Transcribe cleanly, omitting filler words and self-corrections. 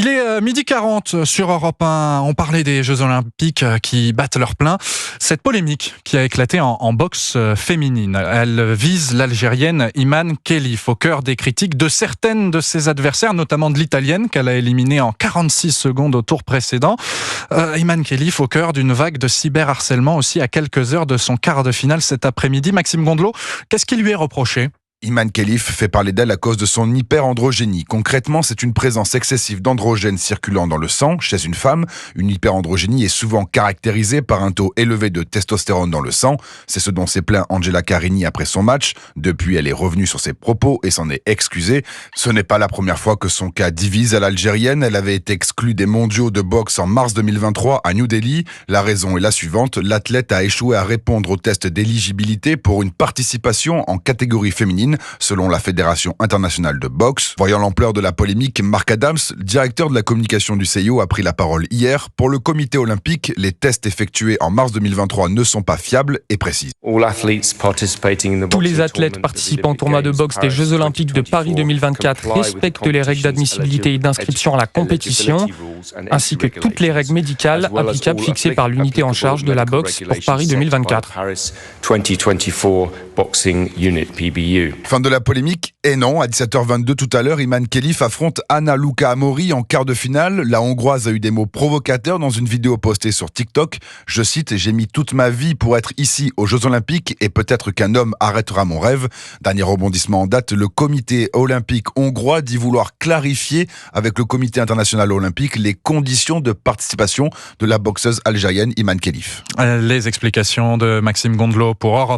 Il est 12h40 sur Europe 1. On parlait des Jeux Olympiques qui battent leur plein. Cette polémique qui a éclaté en boxe féminine, elle vise l'Algérienne Imane Khelif, au cœur des critiques de certaines de ses adversaires, notamment de l'Italienne qu'elle a éliminée en 46 secondes au tour précédent. Imane Khelif au cœur d'une vague de cyberharcèlement aussi à quelques heures de son quart de finale cet après-midi. Maxime Gondelot, qu'est-ce qui lui est reproché ? Imane Khelif fait parler d'elle à cause de son hyperandrogénie. Concrètement, c'est une présence excessive d'androgènes circulant dans le sang chez une femme. Une hyperandrogénie est souvent caractérisée par un taux élevé de testostérone dans le sang. C'est ce dont s'est plaint Angela Carini après son match. Depuis, elle est revenue sur ses propos et s'en est excusée. Ce n'est pas la première fois que son cas divise à l'Algérienne. Elle avait été exclue des mondiaux de boxe en mars 2023 à New Delhi. La raison est la suivante. L'athlète a échoué à répondre au test d'éligibilité pour une participation en catégorie féminine, selon la Fédération internationale de boxe. Voyant l'ampleur de la polémique, Mark Adams, directeur de la communication du CIO, a pris la parole hier. Pour le comité olympique, les tests effectués en mars 2023 ne sont pas fiables et précis. Tous les athlètes participant au tournoi de boxe des Jeux Olympiques de Paris 2024 respectent les règles d'admissibilité et d'inscription à la compétition, ainsi que toutes les règles médicales applicables fixées par l'unité en charge de la boxe pour Paris 2024. Fin de la polémique. Et non, à 17h22 tout à l'heure, Imane Khelif affronte Anna Luca Amori en quart de finale. La Hongroise a eu des mots provocateurs dans une vidéo postée sur TikTok. Je cite « J'ai mis toute ma vie pour être ici aux Jeux Olympiques et peut-être qu'un homme arrêtera mon rêve ». Dernier rebondissement en date, le comité olympique hongrois dit vouloir clarifier avec le comité international olympique les conditions de participation de la boxeuse algérienne Imane Khelif. Les explications de Maxime Gondelot pour Europe.